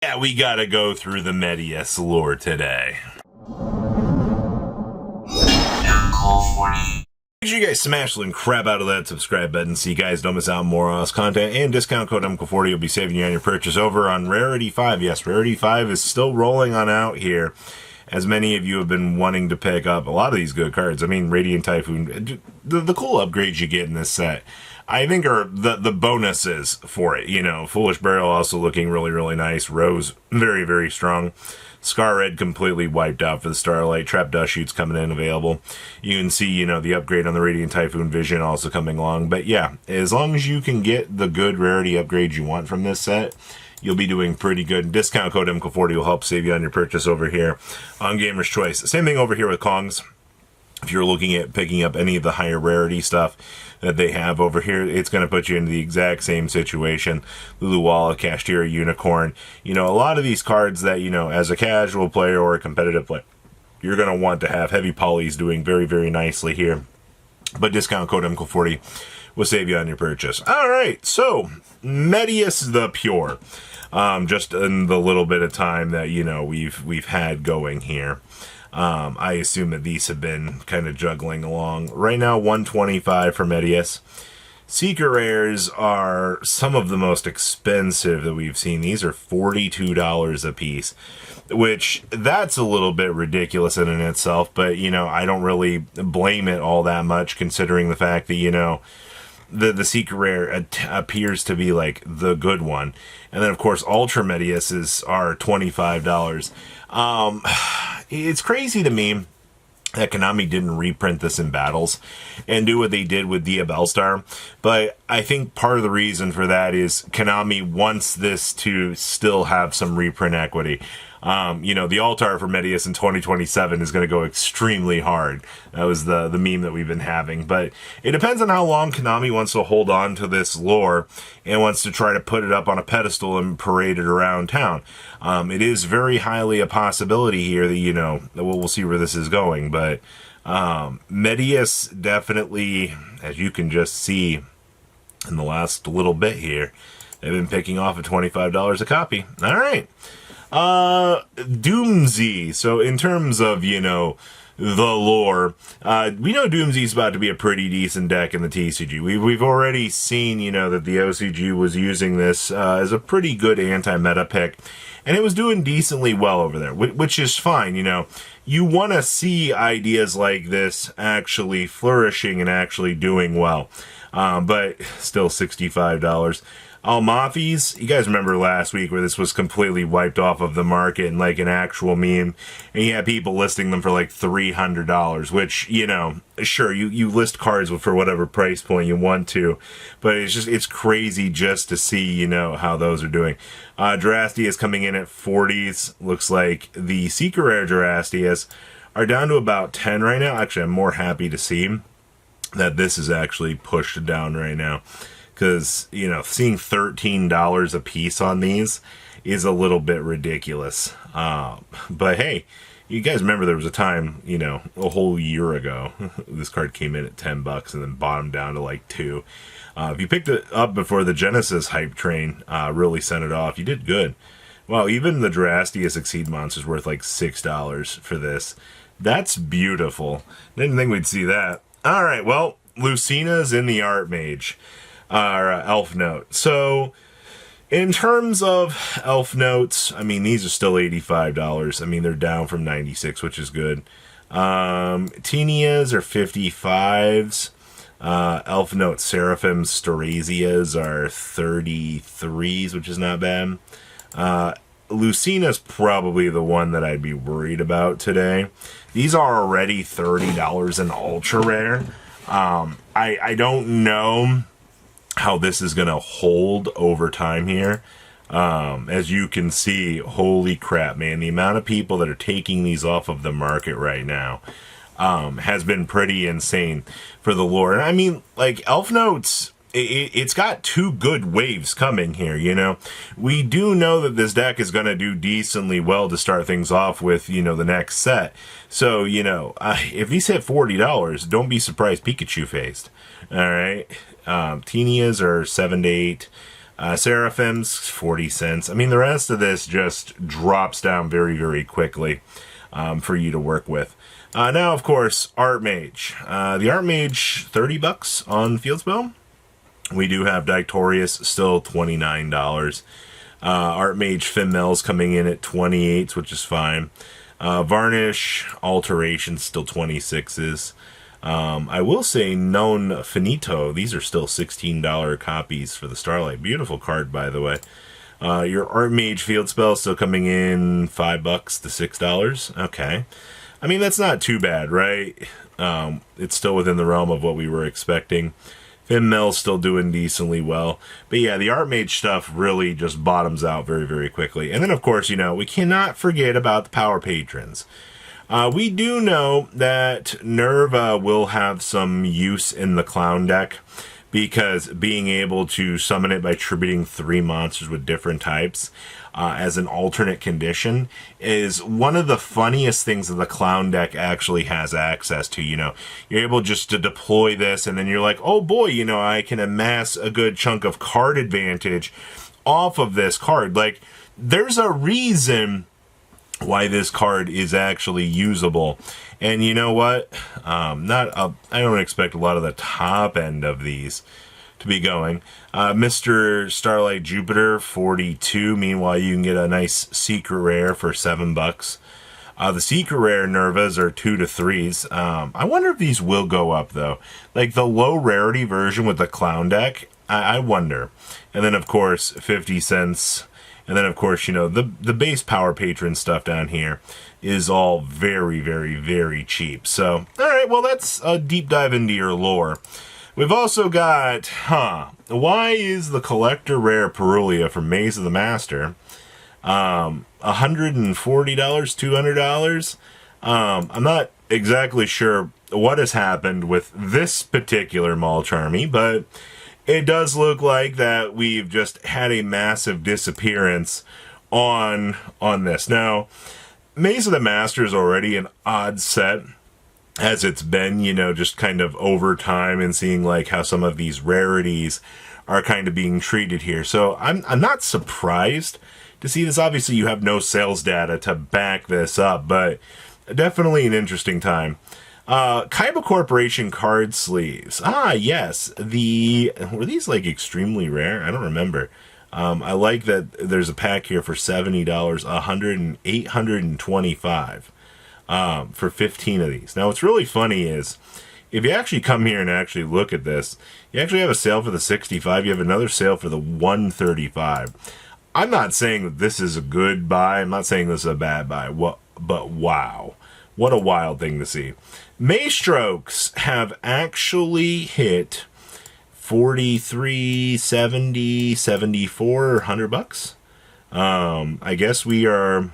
Yeah, we gotta go through the Medius lore today. Make sure you guys smash the crap out of that subscribe button so you guys don't miss out on more on us content, and discount code MCO40 will be saving you on your purchase over on Rarity 5. Yes, Rarity 5 is still rolling on out here, as many of you have been wanting to pick up a lot of these good cards. I mean, Radiant Typhoon, the cool upgrades you get in this set, I think, are the bonuses for it. You know, Foolish Burial also looking really, really nice. Rose, very, very strong. Scar Red completely wiped out for the Starlight. Trap Dust Shoots coming in available. You can see, you know, the upgrade on the Radiant Typhoon Vision also coming along. But yeah, as long as you can get the good rarity upgrades you want from this set, you'll be doing pretty good. Discount code MCO40 will help save you on your purchase over here on Gamer's Choice. Same thing over here with Kongs. If you're looking at picking up any of the higher rarity stuff that they have over here, it's going to put you into the exact same situation. Luluwala, Kashtira, Unicorn. You know, a lot of these cards that, you know, as a casual player or a competitive player, you're going to want to have. Heavy Polys doing very, very nicely here. But discount code MCO40 will save you on your purchase. All right, so Medius the Pure. Just in the little bit of time that, you know, we've had going here. I assume that these have been kind of juggling along. Right now, 125 for Medius. Secret Rares are some of the most expensive that we've seen. These are $42 a piece, which that's a little bit ridiculous in and itself, but, you know, I don't really blame it all that much considering the fact that, you know, the secret rare appears to be like the good one. And then of course Ultra Medius are $25. It's crazy to me that Konami didn't reprint this in battles and do what they did with Dia Bellstar. But I think part of the reason for that is Konami wants this to still have some reprint equity. You know, the Altar for Medius in 2027 is going to go extremely hard. That was the meme that we've been having. But it depends on how long Konami wants to hold on to this lore and wants to try to put it up on a pedestal and parade it around town. It is very highly a possibility here that, you know, we'll see where this is going. But Medius definitely, as you can just see in the last little bit here, they've been picking off at $25 a copy. All right. Doomsy. So in terms of, you know, the lore, we know Doomsy's about to be a pretty decent deck in the TCG. We've already seen, you know, that the OCG was using this as a pretty good anti-meta pick, and it was doing decently well over there, which is fine. You know, you want to see ideas like this actually flourishing and actually doing well, but still $65. Almathis, you guys remember last week where this was completely wiped off of the market and like an actual meme, and you had people listing them for like $300, which, you know, sure, you list cards for whatever price point you want to, but it's crazy just to see, you know, how those are doing. Drastia is coming in at 40s. Looks like the Secret Rare Drastias are down to about 10 right now. Actually, I'm more happy to see that this is actually pushed down right now. Because, you know, seeing $13 a piece on these is a little bit ridiculous. But hey, you guys remember there was a time, you know, a whole year ago, this card came in at $10 and then bottomed down to like $2. If you picked it up before the Genesis hype train really sent it off, you did good. Wow, even the Drastia Succeed Monster is worth like $6 for this. That's beautiful. Didn't think we'd see that. All right, well, Lucina's in the Art Mage. Elfnote. So, in terms of Elfnotes, I mean, these are still $85. I mean, they're down from $96, which is good. Tenias are $55s. Elfnote Seraphim Storasias are $33s, which is not bad. Lucina's probably the one that I'd be worried about today. These are already $30 in ultra rare. I don't know how this is going to hold over time here. As you can see, holy crap, man, the amount of people that are taking these off of the market right now has been pretty insane for the lore. And I mean, like, Elfnotes, it's got two good waves coming here, you know. We do know that this deck is going to do decently well to start things off with, you know, the next set. So, you know, if these hit $40, don't be surprised Pikachu faced. All right. Tenias are 7 to 8. Seraphims, 40 cents. I mean, the rest of this just drops down very, very quickly for you to work with. Now, of course, Art Mage. The Art Mage, 30 bucks on Fieldspell. We do have Dictorius, still $29. Art Mage Finmel's coming in at 28s, which is fine. Varnish Alteration, still 26s. I will say Non Finito. These are still $16 copies for the Starlight. Beautiful card, by the way. Your Art Mage Fieldspell still coming in $5 to $6. Okay. I mean, that's not too bad, right? It's still within the realm of what we were expecting. Finmel's still doing decently well. But yeah, the Art Mage stuff really just bottoms out very, very quickly. And then, of course, you know, we cannot forget about the Power Patrons. We do know that Nerva will have some use in the Clown deck, because being able to summon it by tributing 3 monsters with different types as an alternate condition is one of the funniest things that the Clown deck actually has access to. You know, you're able just to deploy this, and then you're like, oh boy, you know, I can amass a good chunk of card advantage off of this card. Like, there's a reason why this card is actually usable. And you know what? I don't expect a lot of the top end of these to be going. Mr. Starlight Jupiter, 42. Meanwhile, you can get a nice secret rare for $7. The secret rare Nervas are 2 to 3s. I wonder if these will go up, though. Like the low rarity version with the Clown deck, I wonder. And then, of course, 50 cents. And then, of course, you know, the base Power Patron stuff down here is all very, very, very cheap. So, all right, well, that's a deep dive into your lore. We've also got, why is the Collector Rare Perulia from Maze of the Master $140, $200? I'm not exactly sure what has happened with this particular Mulch Army, but it does look like that we've just had a massive disappearance on this. Now, Maze of the Master is already an odd set as it's been, you know, just kind of over time, and seeing like how some of these rarities are kind of being treated here. So I'm not surprised to see this. Obviously, you have no sales data to back this up, but definitely an interesting time. Kaiba Corporation card sleeves. Ah, yes. Were these like extremely rare? I don't remember. I like that there's a pack here for $70, 825 for 15 of these. Now, what's really funny is if you actually come here and actually look at this, you actually have a sale for the 65. You have another sale for the 135. I'm not saying that this is a good buy. I'm not saying this is a bad buy. But wow. What a wild thing to see. Maystrokes have actually hit 43, 70, 74, $100. I guess we are,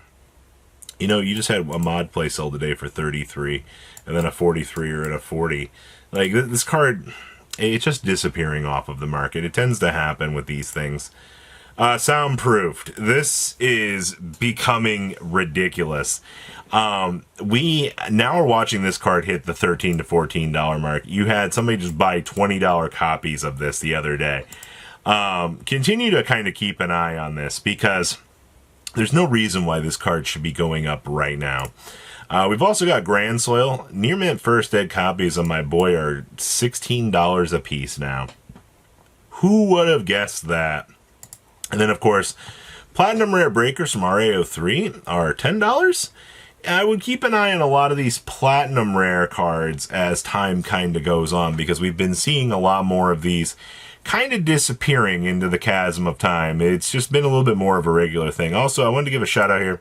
you know, you just had a mod play sell today for 33, and then a 43 or a 40. Like, this card, it's just disappearing off of the market. It tends to happen with these things. Soundproofed. This is becoming ridiculous. We now are watching this card hit the $13 to $14 mark. You had somebody just buy $20 copies of this the other day. Continue to kind of keep an eye on this, because there's no reason why this card should be going up right now. We've also got Grand Soil. Near mint first ed copies of my boy are $16 a piece now. Who would have guessed that? And then, of course, Platinum Rare Breakers from RAO3 are $10. I would keep an eye on a lot of these Platinum Rare cards as time kind of goes on, because we've been seeing a lot more of these kind of disappearing into the chasm of time. It's just been a little bit more of a regular thing. Also, I wanted to give a shout out here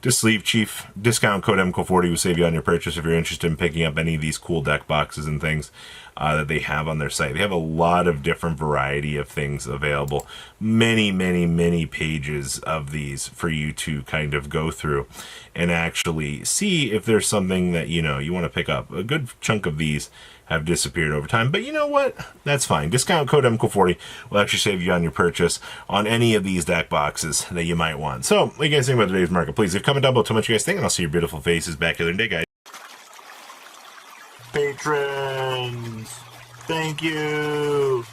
to Sleeve Chief. Discount code MCO40 will save you on your purchase if you're interested in picking up any of these cool deck boxes and things that they have on their site. They have a lot of different variety of things available. Many, many, many pages of these for you to kind of go through and actually see if there's something that, you know, you want to pick up. A good chunk of these have disappeared over time, but you know what? That's fine. Discount code MCO40 will actually save you on your purchase on any of these deck boxes that you might want. So, what do you guys think about today's market? Please leave a comment down below. Tell me what you guys think, and I'll see your beautiful faces back here in the day, guys. Patrons, thank you.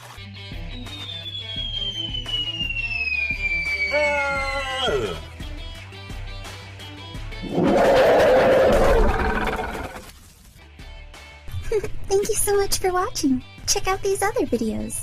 Thank you so much for watching. Check out these other videos.